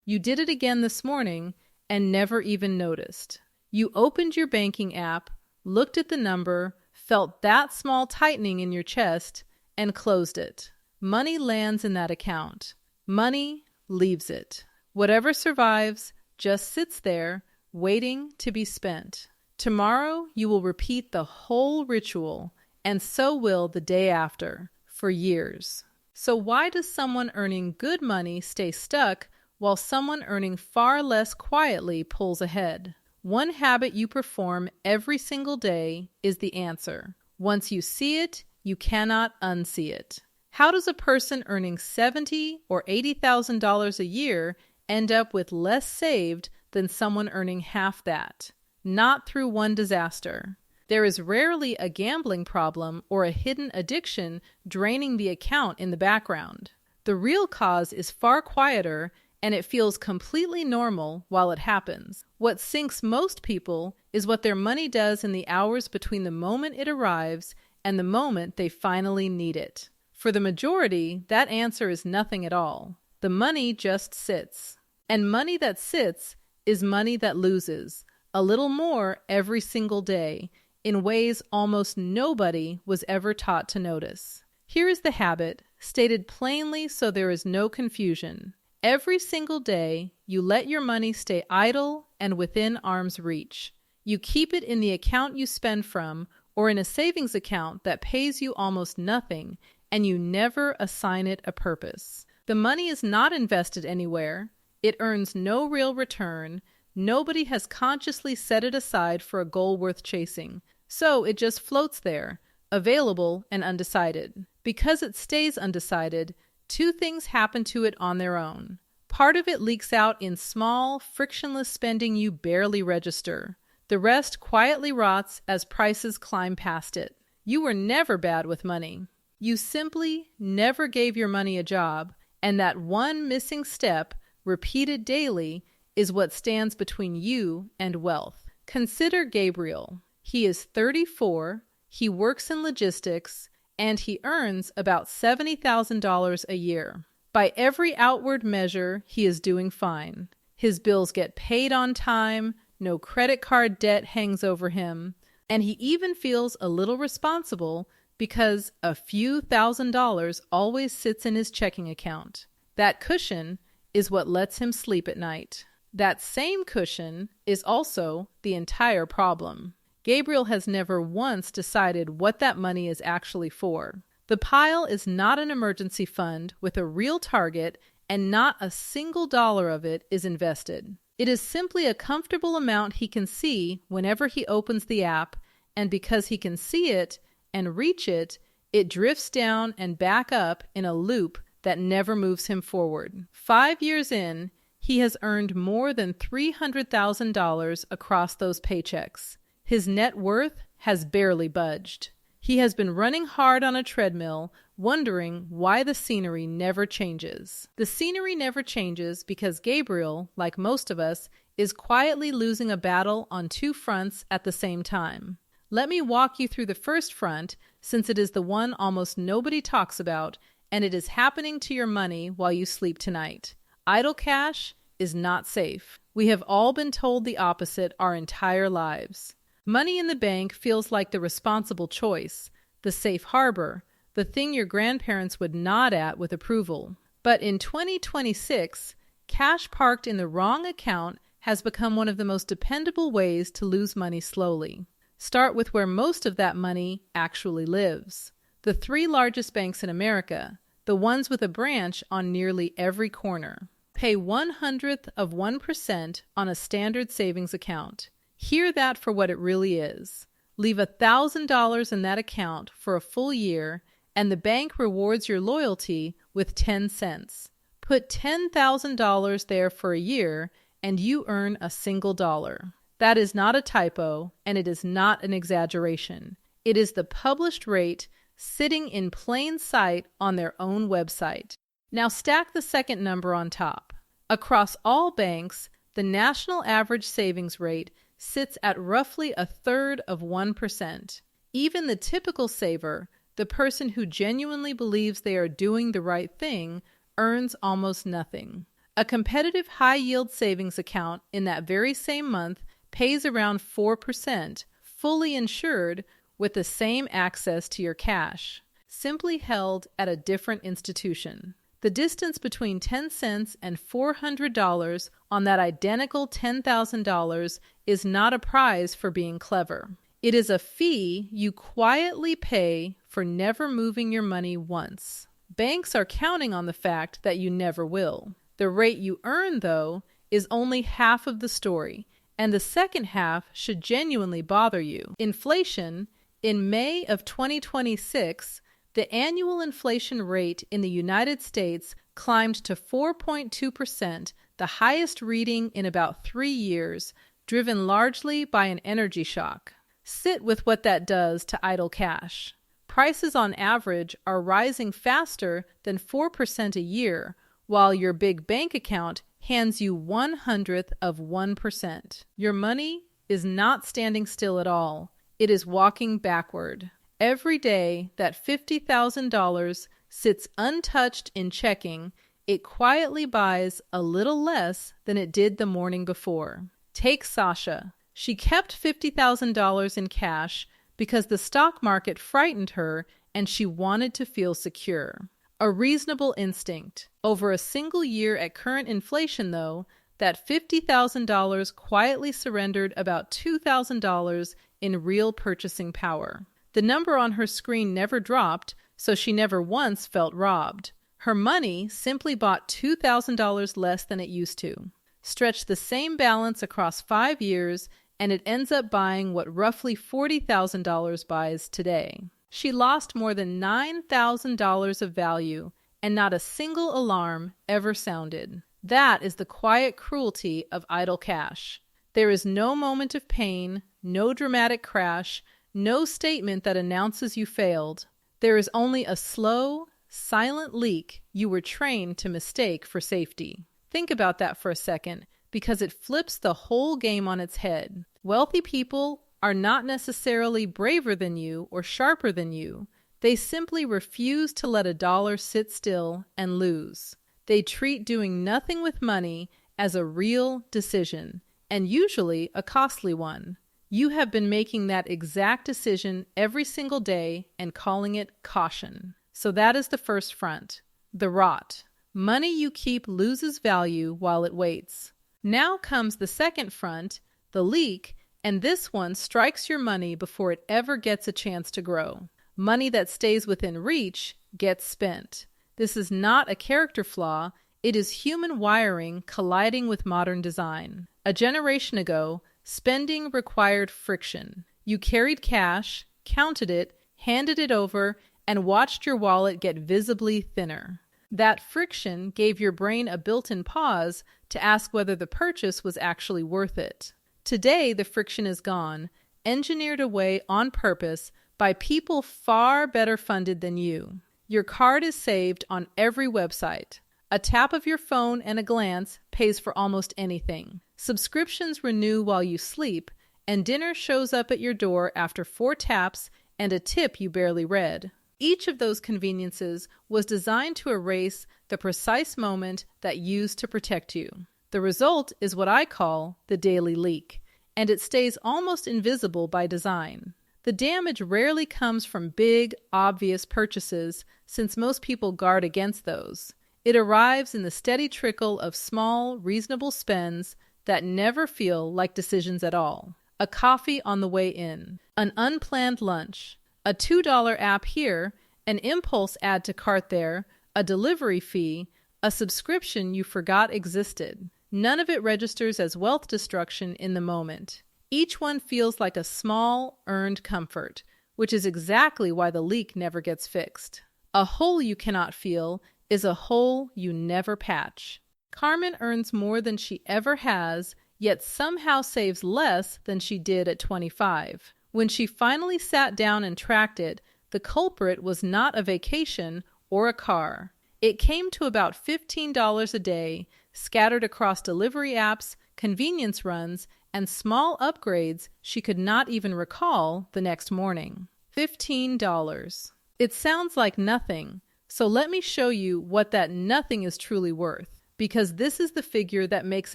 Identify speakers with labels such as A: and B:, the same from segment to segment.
A: You did it again this morning and never even noticed. You opened your banking app, looked at the number, felt that small tightening in your chest, and closed it. Money lands in that account. Money leaves it. Whatever survives just sits there, waiting to be spent. Tomorrow you will repeat the whole ritual, and so will the day after, for years. So why does someone earning good money stay stuck while someone earning far less quietly pulls ahead? One habit you perform every single day is the answer. Once you see it, you cannot unsee it. How does a person earning $70,000 or $80,000 a year end up with less saved than someone earning half that? Not through one disaster. There is rarely a gambling problem or a hidden addiction draining the account in the background. The real cause is far quieter, and it feels completely normal while it happens. What sinks most people is what their money does in the hours between the moment it arrives and the moment they finally need it. For the majority, that answer is nothing at all. The money just sits. And money that sits is money that loses a little more every single day in ways almost nobody was ever taught to notice. Here is the habit, stated plainly so there is no confusion. Every single day, you let your money stay idle and within arm's reach. You keep it in the account you spend from or in a savings account that pays you almost nothing, and you never assign it a purpose. The money is not invested anywhere. It earns no real return. Nobody has consciously set it aside for a goal worth chasing. So it just floats there, available and undecided. Because it stays undecided, two things happen to it on their own. Part of it leaks out in small, frictionless spending you barely register. The rest quietly rots as prices climb past it. You were never bad with money. You simply never gave your money a job, and that one missing step, repeated daily, is what stands between you and wealth. Consider Gabriel. He is 34, he works in logistics, and he earns about $70,000 a year. By every outward measure, he is doing fine. His bills get paid on time, no credit card debt hangs over him, and he even feels a little responsible because a few $1,000s always sits in his checking account. That cushion is what lets him sleep at night. That same cushion is also the entire problem. Gabriel has never once decided what that money is actually for. The pile is not an emergency fund with a real target, and not a single dollar of it is invested. It is simply a comfortable amount he can see whenever he opens the app, and because he can see it and reach it, it drifts down and back up in a loop that never moves him forward. 5 years in, he has earned more than $300,000 across those paychecks. His net worth has barely budged. He has been running hard on a treadmill, wondering why the scenery never changes. The scenery never changes because Gabriel, like most of us, is quietly losing a battle on two fronts at the same time. Let me walk you through the first front, since it is the one almost nobody talks about, and it is happening to your money while you sleep tonight. Idle cash is not safe. We have all been told the opposite our entire lives. Money in the bank feels like the responsible choice, the safe harbor, the thing your grandparents would nod at with approval. But in 2026, cash parked in the wrong account has become one of the most dependable ways to lose money slowly. Start with where most of that money actually lives. The 3 largest banks in America, the ones with a branch on nearly every corner. Pay 1/100% on a standard savings account. Hear that for what it really is. Leave $1,000 in that account for a full year, and the bank rewards your loyalty with 10 cents. Put $10,000 there for a year, and you earn a single dollar. That is not a typo, and it is not an exaggeration. It is the published rate sitting in plain sight on their own website. Now stack the second number on top. Across all banks, the national average savings rate sits at roughly 1/3 of 1%. Even the typical saver, the person who genuinely believes they are doing the right thing, earns almost nothing. A competitive high-yield savings account in that very same month pays around 4%, fully insured with the same access to your cash, simply held at a different institution. The distance between 10 cents and $400 on that identical $10,000 is not a prize for being clever. It is a fee you quietly pay for never moving your money once. Banks are counting on the fact that you never will. The rate you earn, though, is only half of the story, and the second half should genuinely bother you. Inflation. In May of 2026, the annual inflation rate in the United States climbed to 4.2%, the highest reading in about 3 years, driven largely by an energy shock. Sit with what that does to idle cash. Prices on average are rising faster than 4% a year, while your big bank account hands you 1/100th of 1%. Your money is not standing still at all. It is walking backward. Every day that $50,000 sits untouched in checking, it quietly buys a little less than it did the morning before. Take Sasha. She kept $50,000 in cash because the stock market frightened her and she wanted to feel secure. A reasonable instinct. Over a single year at current inflation, though, that $50,000 quietly surrendered about $2,000 in real purchasing power. The number on her screen never dropped, so she never once felt robbed. Her money simply bought $2,000 less than it used to. Stretch the same balance across 5 years, and it ends up buying what roughly $40,000 buys today. She lost more than $9,000 of value, and not a single alarm ever sounded. That is the quiet cruelty of idle cash. There is no moment of pain, no dramatic crash, no statement that announces you failed. There is only a slow, silent leak you were trained to mistake for safety. Think about that for a second, because it flips the whole game on its head. Wealthy people are not necessarily braver than you or sharper than you. They simply refuse to let a dollar sit still and lose. They treat doing nothing with money as a real decision, and usually a costly one. You have been making that exact decision every single day and calling it caution. So that is the first front, the rot. Money you keep loses value while it waits. Now comes the second front, the leak, and this one strikes your money before it ever gets a chance to grow. Money that stays within reach gets spent. This is not a character flaw, it is human wiring colliding with modern design. A generation ago, spending required friction. You carried cash, counted it, handed it over, and watched your wallet get visibly thinner. That friction gave your brain a built-in pause to ask whether the purchase was actually worth it. Today, the friction is gone, engineered away on purpose by people far better funded than you. Your card is saved on every website. A tap of your phone and a glance pays for almost anything. Subscriptions renew while you sleep, and dinner shows up at your door after 4 taps and a tip you barely read. Each of those conveniences was designed to erase the precise moment that used to protect you. The result is what I call the daily leak, and it stays almost invisible by design. The damage rarely comes from big, obvious purchases, since most people guard against those. It arrives in the steady trickle of small, reasonable spends that never feel like decisions at all. A coffee on the way in, an unplanned lunch, a $2 app here, an impulse add to cart there, a delivery fee, a subscription you forgot existed. None of it registers as wealth destruction in the moment. Each one feels like a small, earned comfort, which is exactly why the leak never gets fixed. A hole you cannot feel is a hole you never patch. Carmen earns more than she ever has, yet somehow saves less than she did at 25. When she finally sat down and tracked it, the culprit was not a vacation or a car. It came to about $15 a day, scattered across delivery apps, convenience runs, and small upgrades she could not even recall the next morning. $15. It sounds like nothing, so let me show you what that nothing is truly worth. because this is the figure that makes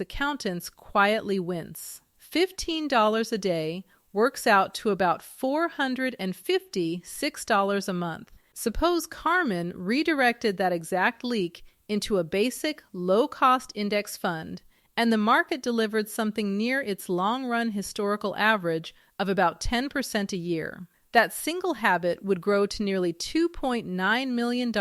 A: accountants quietly wince. $15 a day works out to about $456 a month. Suppose Carmen redirected that exact leak into a basic, low-cost index fund, and the market delivered something near its long-run historical average of about 10% a year. That single habit would grow to nearly $2.9 million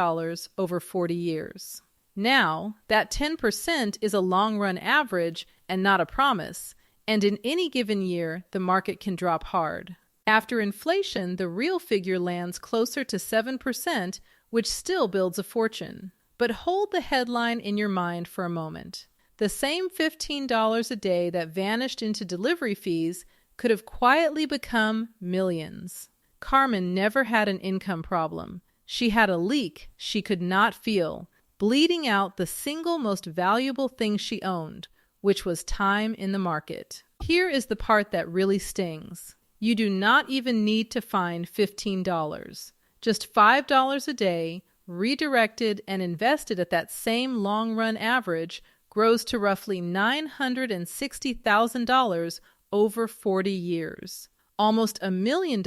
A: over 40 years. Now, that 10% is a long-run average and not a promise, and in any given year, the market can drop hard. After inflation, the real figure lands closer to 7%, which still builds a fortune. But hold the headline in your mind for a moment. The same $15 a day that vanished into delivery fees could have quietly become millions. Carmen never had an income problem. She had a leak she could not feel, bleeding out the single most valuable thing she owned, which was time in the market. Here is the part that really stings. You do not even need to find $15. Just $5 a day, redirected and invested at that same long-run average, grows to roughly $960,000 over 40 years. Almost $1 million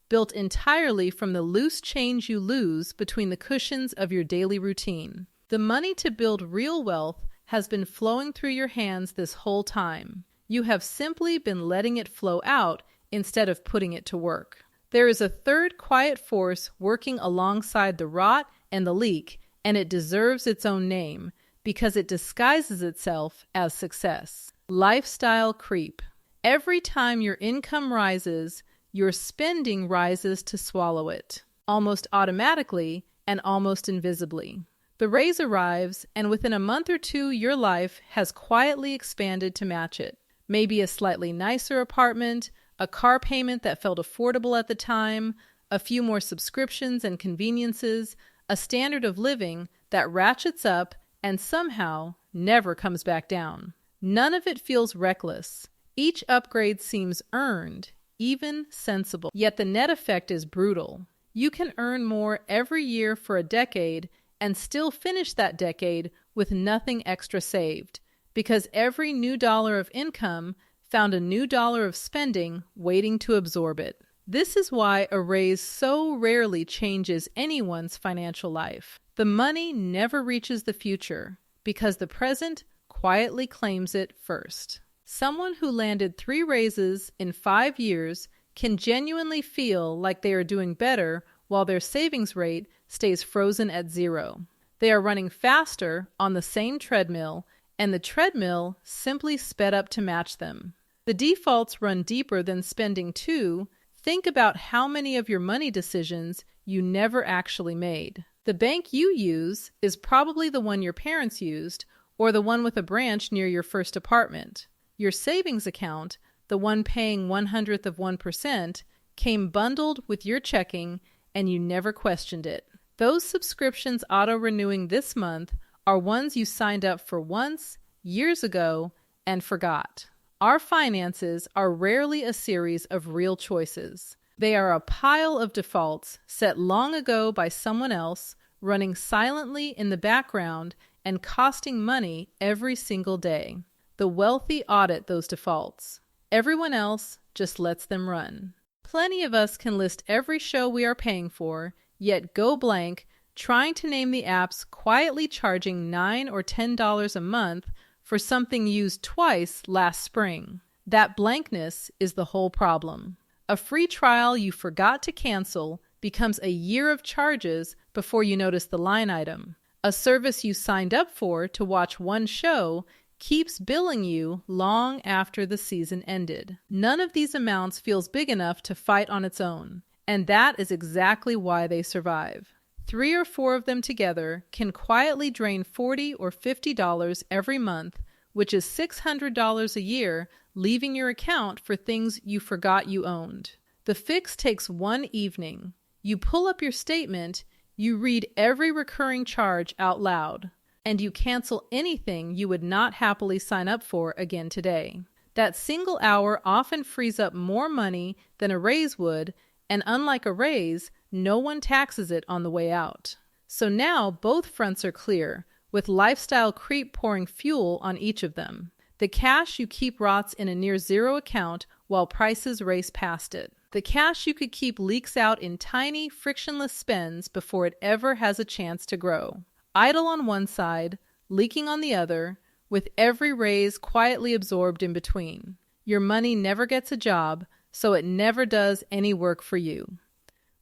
A: built entirely from the loose change you lose between the cushions of your daily routine. The money to build real wealth has been flowing through your hands this whole time. You have simply been letting it flow out instead of putting it to work. There is a third quiet force working alongside the rot and the leak, and it deserves its own name because it disguises itself as success. Lifestyle creep. Every time your income rises, your spending rises to swallow it, almost automatically and almost invisibly. The raise arrives, and within a month or two, your life has quietly expanded to match it. Maybe a slightly nicer apartment, a car payment that felt affordable at the time, a few more subscriptions and conveniences, a standard of living that ratchets up and somehow never comes back down. None of it feels reckless. Each upgrade seems earned, even sensible. Yet the net effect is brutal. You can earn more every year for a decade and still finish that decade with nothing extra saved, because every new dollar of income found a new dollar of spending waiting to absorb it. This is why a raise so rarely changes anyone's financial life. The money never reaches the future because the present quietly claims it first. Someone who landed 3 raises in 5 years can genuinely feel like they are doing better while their savings rate stays frozen at 0. They are running faster on the same treadmill, and the treadmill simply sped up to match them. The defaults run deeper than spending too. Think about how many of your money decisions you never actually made. The bank you use is probably the one your parents used or the one with a branch near your first apartment. Your savings account, the one paying 0.01%, came bundled with your checking and you never questioned it. Those subscriptions auto-renewing this month are ones you signed up for once, years ago, and forgot. Our finances are rarely a series of real choices. They are a pile of defaults set long ago by someone else, running silently in the background and costing money every single day. The wealthy audit those defaults. Everyone else just lets them run. Plenty of us can list every show we are paying for, yet go blank, trying to name the apps quietly charging $9 or $10 a month for something used twice last spring. That blankness is the whole problem. A free trial you forgot to cancel becomes a year of charges before you notice the line item. A service you signed up for to watch one show keeps billing you long after the season ended. None of these amounts feels big enough to fight on its own, and that is exactly why they survive. 3 or 4 of them together can quietly drain $40 or $50 every month, which is $600 a year, leaving your account for things you forgot you owned. The fix takes one evening. You pull up your statement, you read every recurring charge out loud, and you cancel anything you would not happily sign up for again today. That single hour often frees up more money than a raise would, and unlike a raise, no one taxes it on the way out. So now both fronts are clear. with lifestyle creep pouring fuel on each of them. The cash you keep rots in a near-zero account while prices race past it. The cash you could keep leaks out in tiny, frictionless spends before it ever has a chance to grow. Idle on one side, leaking on the other, with every raise quietly absorbed in between. Your money never gets a job, so it never does any work for you.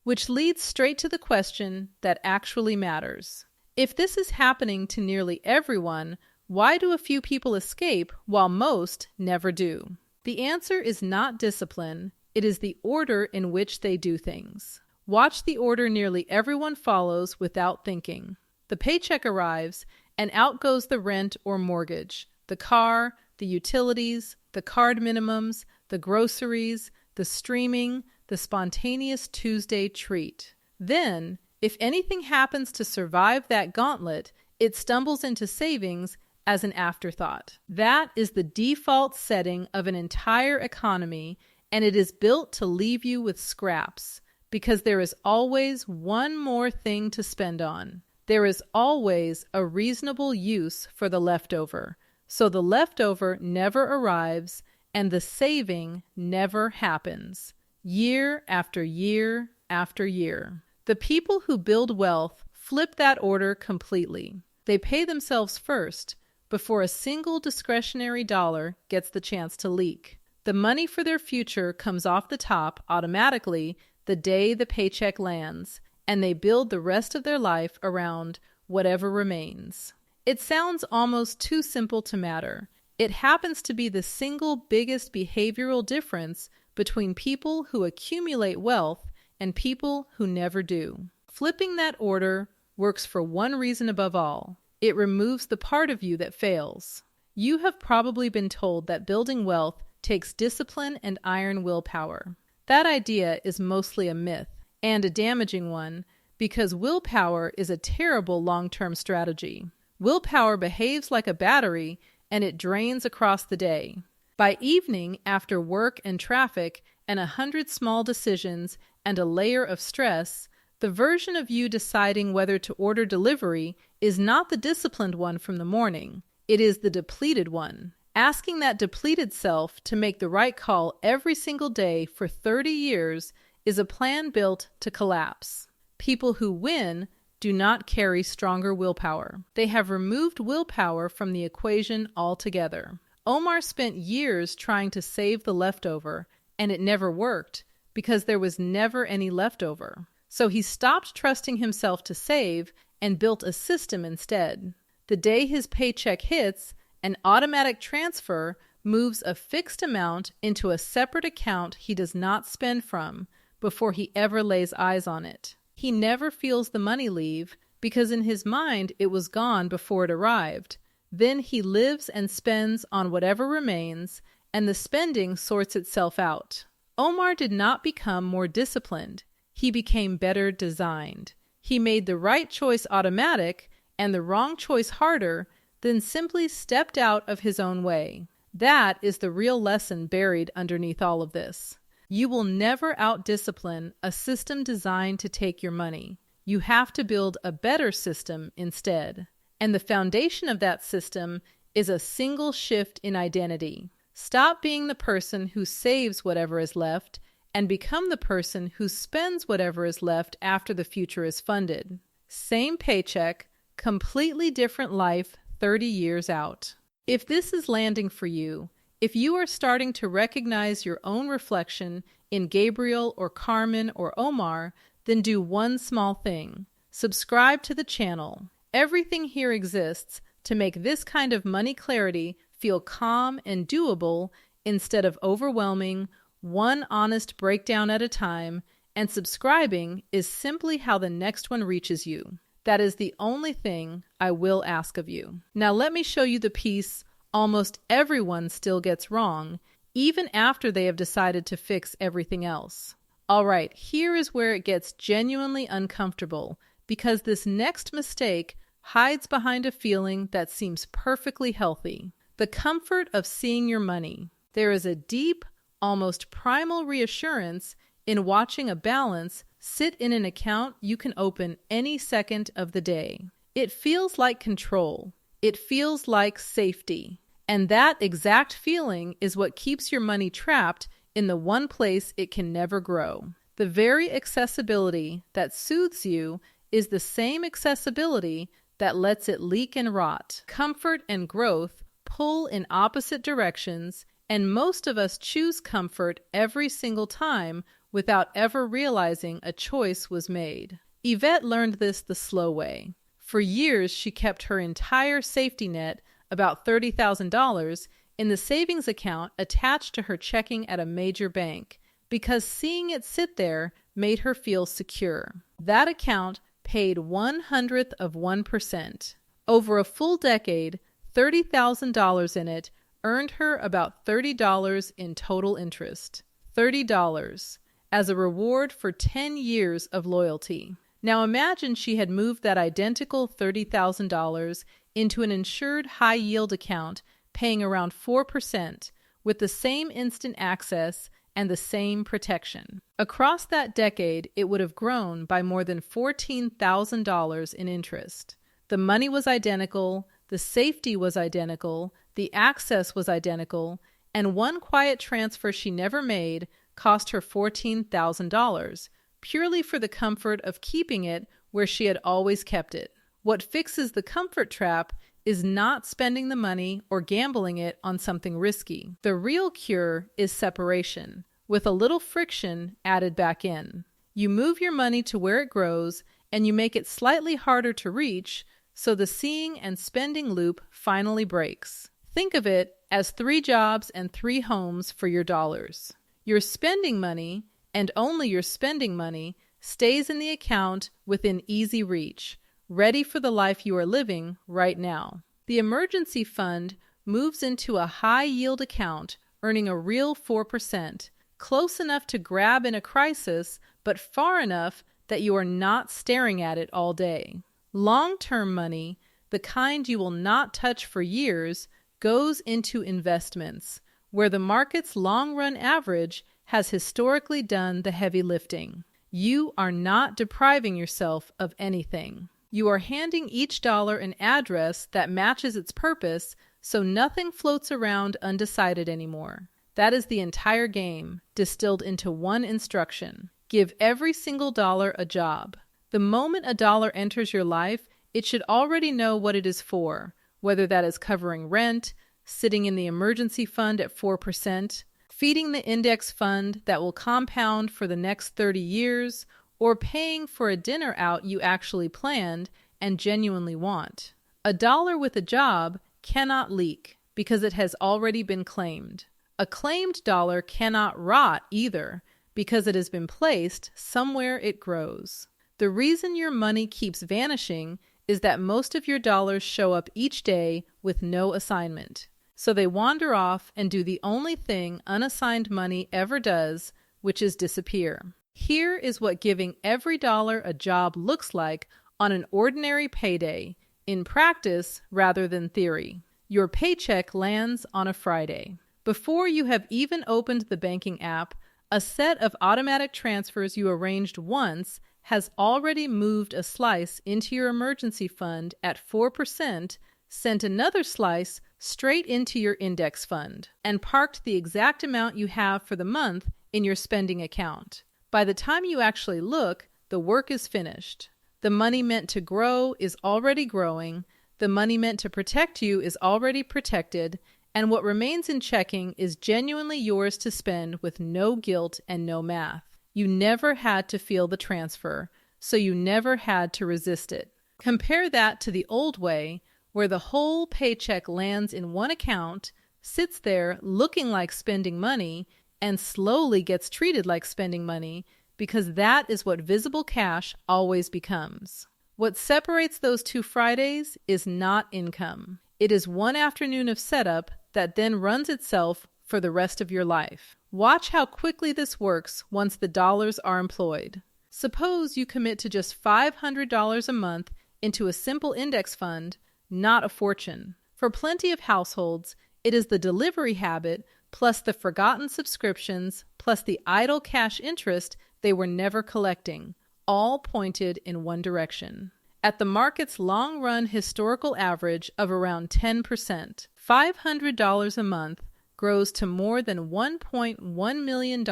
A: Which leads straight to the question that actually matters. If this is happening to nearly everyone, why do a few people escape while most never do? The answer is not discipline, it is the order in which they do things. Watch the order nearly everyone follows without thinking. The paycheck arrives, and out goes the rent or mortgage, the car, the utilities, the card minimums, the groceries, the streaming, the spontaneous Tuesday treat. Then, if anything happens to survive that gauntlet, it stumbles into savings as an afterthought. That is the default setting of an entire economy, and it is built to leave you with scraps, because there is always one more thing to spend on. There is always a reasonable use for the leftover, so the leftover never arrives and the saving never happens, year after year after year. The people who build wealth flip that order completely. They pay themselves first before a single discretionary dollar gets the chance to leak. The money for their future comes off the top automatically the day the paycheck lands, and they build the rest of their life around whatever remains. It sounds almost too simple to matter. It happens to be the single biggest behavioral difference between people who accumulate wealth and people who never do. Flipping that order works for one reason above all. It removes the part of you that fails. You have probably been told that building wealth takes discipline and iron willpower. That idea is mostly a myth, and a damaging one, because willpower is a terrible long-term strategy. Willpower behaves like a battery, and it drains across the day. By evening, after work and traffic and 100 small decisions and a layer of stress, the version of you deciding whether to order delivery is not the disciplined one from the morning. It is the depleted one. Asking that depleted self to make the right call every single day for 30 years is a plan built to collapse. People who win do not carry stronger willpower. They have removed willpower from the equation altogether. Omar spent years trying to save the leftover, and it never worked because there was never any leftover. So he stopped trusting himself to save and built a system instead. The day his paycheck hits, an automatic transfer moves a fixed amount into a separate account he does not spend from before he ever lays eyes on it. He never feels the money leave because in his mind it was gone before it arrived. Then he lives and spends on whatever remains, and the spending sorts itself out. Omar did not become more disciplined. He became better designed. He made the right choice automatic and the wrong choice harder, then simply stepped out of his own way. That is the real lesson buried underneath all of this. You will never out-discipline a system designed to take your money. You have to build a better system instead. And the foundation of that system is a single shift in identity. Stop being the person who saves whatever is left and become the person who spends whatever is left after the future is funded. Same paycheck, completely different life 30 years out. If this is landing for you, if you are starting to recognize your own reflection in Gabriel or Carmen or Omar, then do one small thing. Subscribe to the channel. Everything here exists to make this kind of money clarity feel calm and doable instead of overwhelming, one honest breakdown at a time, and subscribing is simply how the next one reaches you. That is the only thing I will ask of you. Now let me show you the piece almost everyone still gets wrong, even after they have decided to fix everything else. All right, here is where it gets genuinely uncomfortable, because this next mistake hides behind a feeling that seems perfectly healthy. The comfort of seeing your money. There is a deep, almost primal reassurance in watching a balance sit in an account you can open any second of the day. It feels like control. It feels like safety. And that exact feeling is what keeps your money trapped in the one place it can never grow. The very accessibility that soothes you is the same accessibility that lets it leak and rot. Comfort and growth pull in opposite directions, and most of us choose comfort every single time without ever realizing a choice was made. Yvette learned this the slow way. For years, she kept her entire safety net, about $30,000, in the savings account attached to her checking at a major bank, because seeing it sit there made her feel secure. That account paid 1/100%. Over a full decade, $30,000 in it earned her about $30 in total interest. $30 as a reward for 10 years of loyalty. Now imagine she had moved that identical $30,000 into an insured high-yield account paying around 4% with the same instant access and the same protection. Across that decade, it would have grown by more than $14,000 in interest. The money was identical, the safety was identical, the access was identical, and one quiet transfer she never made cost her $14,000, purely for the comfort of keeping it where she had always kept it. What fixes the comfort trap is not spending the money or gambling it on something risky. The real cure is separation, with a little friction added back in. You move your money to where it grows, and you make it slightly harder to reach, so the seeing and spending loop finally breaks. Think of it as 3 jobs and 3 homes for your dollars. Your spending money, and only your spending money, stays in the account within easy reach, ready for the life you are living right now. The emergency fund moves into a high-yield account, earning a real 4%, close enough to grab in a crisis, but far enough that you are not staring at it all day. Long-term money, the kind you will not touch for years, goes into investments, where the market's long-run average has historically done the heavy lifting. You are not depriving yourself of anything. You are handing each dollar an address that matches its purpose, so nothing floats around undecided anymore. That is the entire game, distilled into one instruction. Give every single dollar a job. The moment a dollar enters your life, it should already know what it is for, whether that is covering rent, sitting in the emergency fund at 4%, feeding the index fund that will compound for the next 30 years, or paying for a dinner out you actually planned and genuinely want. A dollar with a job cannot leak because it has already been claimed. A claimed dollar cannot rot either because it has been placed somewhere it grows. The reason your money keeps vanishing is that most of your dollars show up each day with no assignment. So they wander off and do the only thing unassigned money ever does, which is disappear. Here is what giving every dollar a job looks like on an ordinary payday, in practice rather than theory. Your paycheck lands on a Friday. Before you have even opened the banking app, a set of automatic transfers you arranged once has already moved a slice into your emergency fund at 4%, sent another slice straight into your index fund, and parked the exact amount you have for the month in your spending account. By the time you actually look, the work is finished. The money meant to grow is already growing, the money meant to protect you is already protected, and what remains in checking is genuinely yours to spend with no guilt and no math. You never had to feel the transfer, so you never had to resist it. Compare that to the old way, where the whole paycheck lands in one account, sits there looking like spending money, and slowly gets treated like spending money, because that is what visible cash always becomes. What separates those two Fridays is not income. It is one afternoon of setup that then runs itself for the rest of your life. Watch how quickly this works once the dollars are employed. Suppose you commit to just $500 a month into a simple index fund, not a fortune. For plenty of households, it is the delivery habit plus the forgotten subscriptions plus the idle cash interest they were never collecting, all pointed in one direction. At the market's long-run historical average of around 10%, $500 a month grows to more than $1.1 million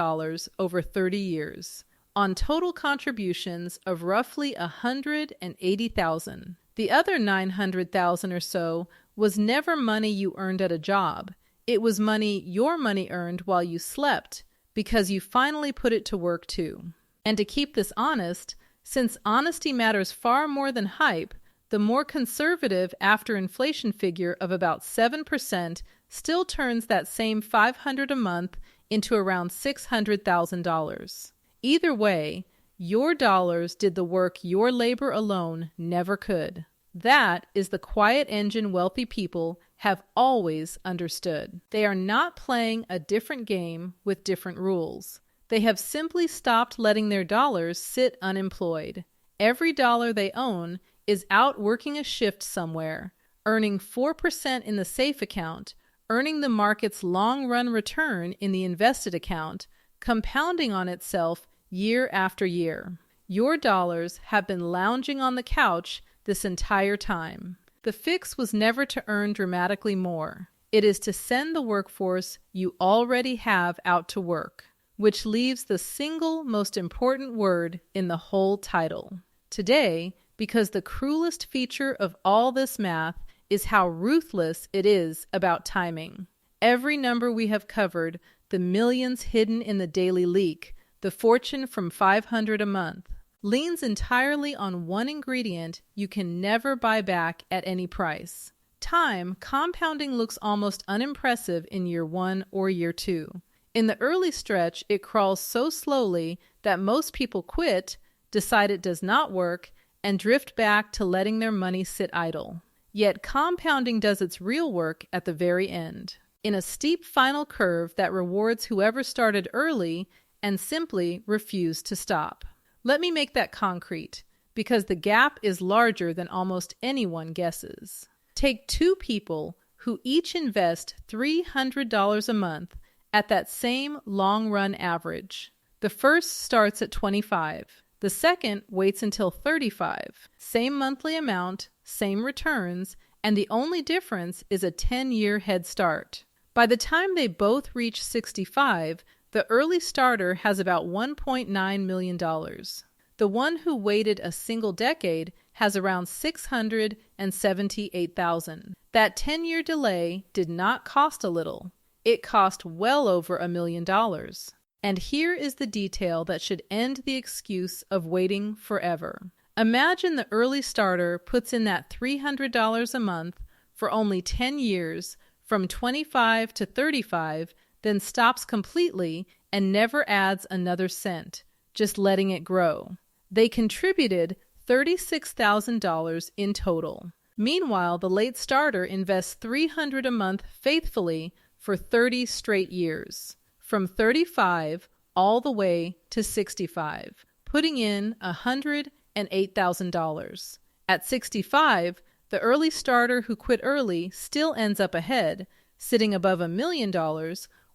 A: over 30 years, on total contributions of roughly $180,000. The other $900,000 or so was never money you earned at a job. It was money your money earned while you slept, because you finally put it to work too. And to keep this honest, since honesty matters far more than hype, the more conservative after-inflation figure of about 7% still turns that same $500 a month into around $600,000. Either way, your dollars did the work your labor alone never could. That is the quiet engine wealthy people have always understood. They are not playing a different game with different rules. They have simply stopped letting their dollars sit unemployed. Every dollar they own is out working a shift somewhere, earning 4% in the safe account, earning the market's long-run return in the invested account, compounding on itself year after year. Your dollars have been lounging on the couch this entire time. The fix was never to earn dramatically more. It is to send the workforce you already have out to work, which leaves the single most important word in the whole title. Today, because the cruelest feature of all this math is how ruthless it is about timing. Every number we have covered, the millions hidden in the daily leak, the fortune from $500 a month, leans entirely on one ingredient you can never buy back at any price. Time. Compounding looks almost unimpressive in year 1 or year 2. In the early stretch, it crawls so slowly that most people quit, decide it does not work, and drift back to letting their money sit idle. Yet compounding does its real work at the very end, in a steep final curve that rewards whoever started early and simply refused to stop. Let me make that concrete, because the gap is larger than almost anyone guesses. Take two people who each invest $300 a month at that same long-run average. The first starts at 25. The second waits until 35. Same monthly amount, same returns, and the only difference is a 10-year head start. By the time they both reach 65, the early starter has about $1.9 million. The one who waited a single decade has around $678,000. That 10-year delay did not cost a little. It cost well over $1 million. And here is the detail that should end the excuse of waiting forever. Imagine the early starter puts in that $300 a month for only 10 years, from 25 to 35, then stops completely and never adds another cent, just letting it grow. They contributed $36,000 in total. Meanwhile, the late starter invests $300 a month faithfully for 30 straight years, from 35 all the way to 65, putting in $108,000. At 65, the early starter who quit early still ends up ahead, sitting above $1 million,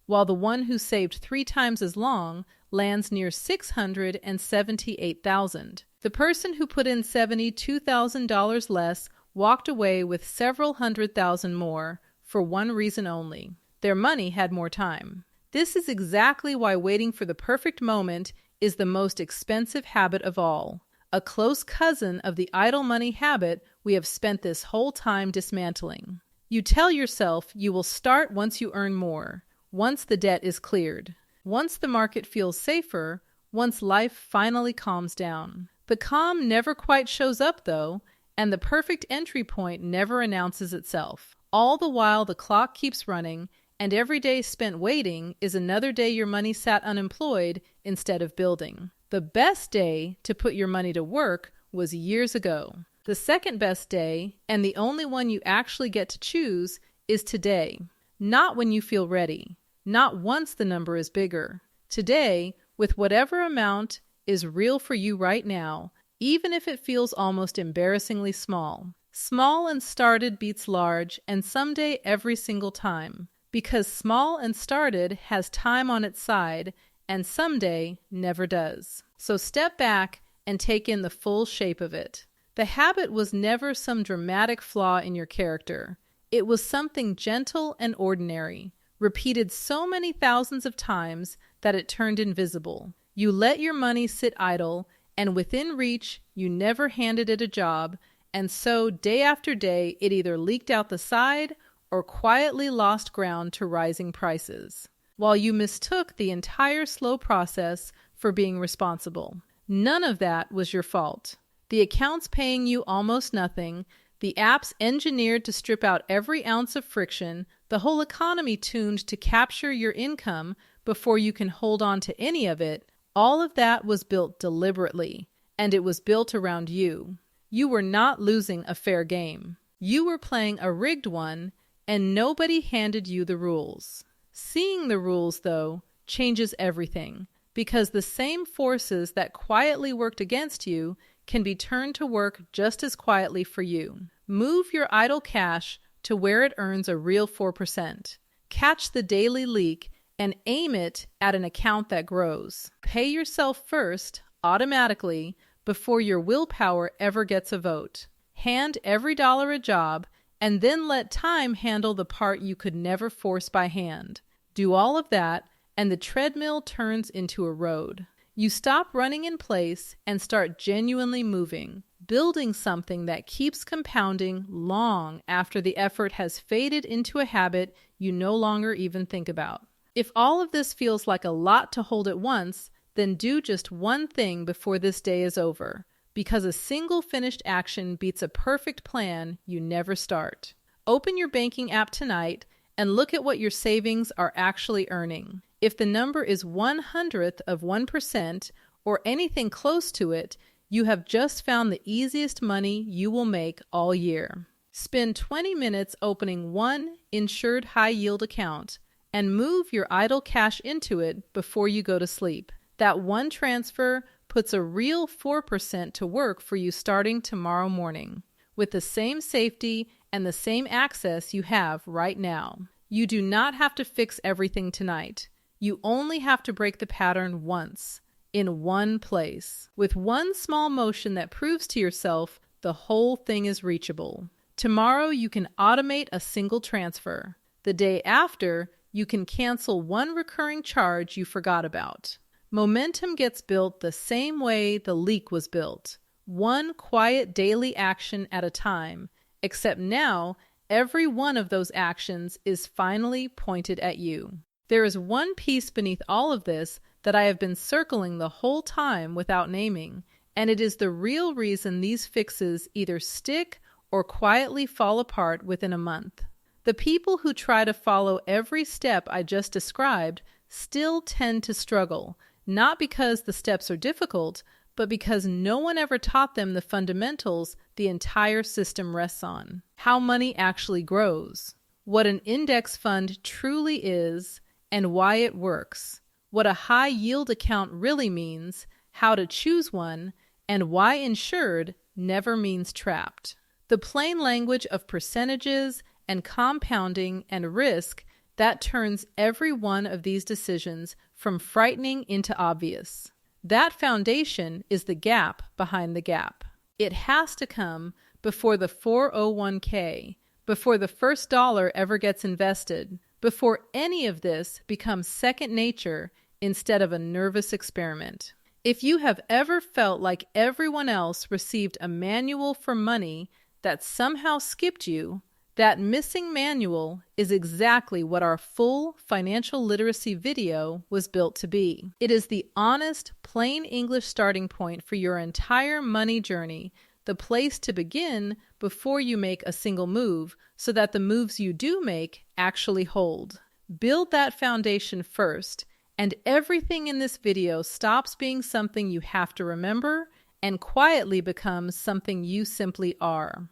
A: while the one who saved 3 times as long lands near $678,000. The person who put in $72,000 less walked away with several $100,000 more for one reason only: their money had more time. This is exactly why waiting for the perfect moment is the most expensive habit of all, a close cousin of the idle money habit we have spent this whole time dismantling. You tell yourself you will start once you earn more, once the debt is cleared, once the market feels safer, once life finally calms down. The calm never quite shows up, though, and the perfect entry point never announces itself. All the while the clock keeps running, and every day spent waiting is another day your money sat unemployed instead of building. The best day to put your money to work was years ago. The second best day, and the only one you actually get to choose, is today. Not when you feel ready. Not once the number is bigger. Today, with whatever amount is real for you right now, even if it feels almost embarrassingly small. Small and started beats large, and someday every single time. Because small and started has time on its side, and someday never does. So step back and take in the full shape of it. The habit was never some dramatic flaw in your character. It was something gentle and ordinary, repeated so many thousands of times that it turned invisible. You let your money sit idle, and within reach, you never handed it a job, and so day after day it either leaked out the side or quietly lost ground to rising prices, while you mistook the entire slow process for being responsible. None of that was your fault. The accounts paying you almost nothing, the apps engineered to strip out every ounce of friction, the whole economy tuned to capture your income before you can hold on to any of it, all of that was built deliberately, and it was built around you. You were not losing a fair game. You were playing a rigged one, and nobody handed you the rules. Seeing the rules, though, changes everything, because the same forces that quietly worked against you can be turned to work just as quietly for you. Move your idle cash to where it earns a real 4%. Catch the daily leak and aim it at an account that grows. Pay yourself first, automatically, before your willpower ever gets a vote. Hand every dollar a job, and then let time handle the part you could never force by hand. Do all of that, and the treadmill turns into a road. You stop running in place and start genuinely moving, building something that keeps compounding long after the effort has faded into a habit you no longer even think about. If all of this feels like a lot to hold at once, then do just one thing before this day is over, because a single finished action beats a perfect plan you never start. Open your banking app tonight and look at what your savings are actually earning. If the number is 1/100th of 1% or anything close to it, you have just found the easiest money you will make all year. Spend 20 minutes opening one insured high-yield account and move your idle cash into it before you go to sleep. That one transfer puts a real 4% to work for you starting tomorrow morning, with the same safety and the same access you have right now. You do not have to fix everything tonight. You only have to break the pattern once, in one place, with one small motion that proves to yourself the whole thing is reachable. Tomorrow you can automate a single transfer. The day after, you can cancel one recurring charge you forgot about. Momentum gets built the same way the leak was built, one quiet daily action at a time, except now every one of those actions is finally pointed at you. There is one piece beneath all of this that I have been circling the whole time without naming, and it is the real reason these fixes either stick or quietly fall apart within a month. The people who try to follow every step I just described still tend to struggle, not because the steps are difficult, but because no one ever taught them the fundamentals the entire system rests on. How money actually grows, what an index fund truly is, and why it works, what a high-yield account really means, how to choose one, and why insured never means trapped. The plain language of percentages and compounding and risk that turns every one of these decisions from frightening into obvious. That foundation is the gap behind the gap. It has to come before the 401k, before the first dollar ever gets invested, before any of this becomes second nature instead of a nervous experiment. If you have ever felt like everyone else received a manual for money that somehow skipped you, that missing manual is exactly what our full financial literacy video was built to be. It is the honest, plain English starting point for your entire money journey, the place to begin before you make a single move, so that the moves you do make actually hold. Build that foundation first, and everything in this video stops being something you have to remember and quietly becomes something you simply are.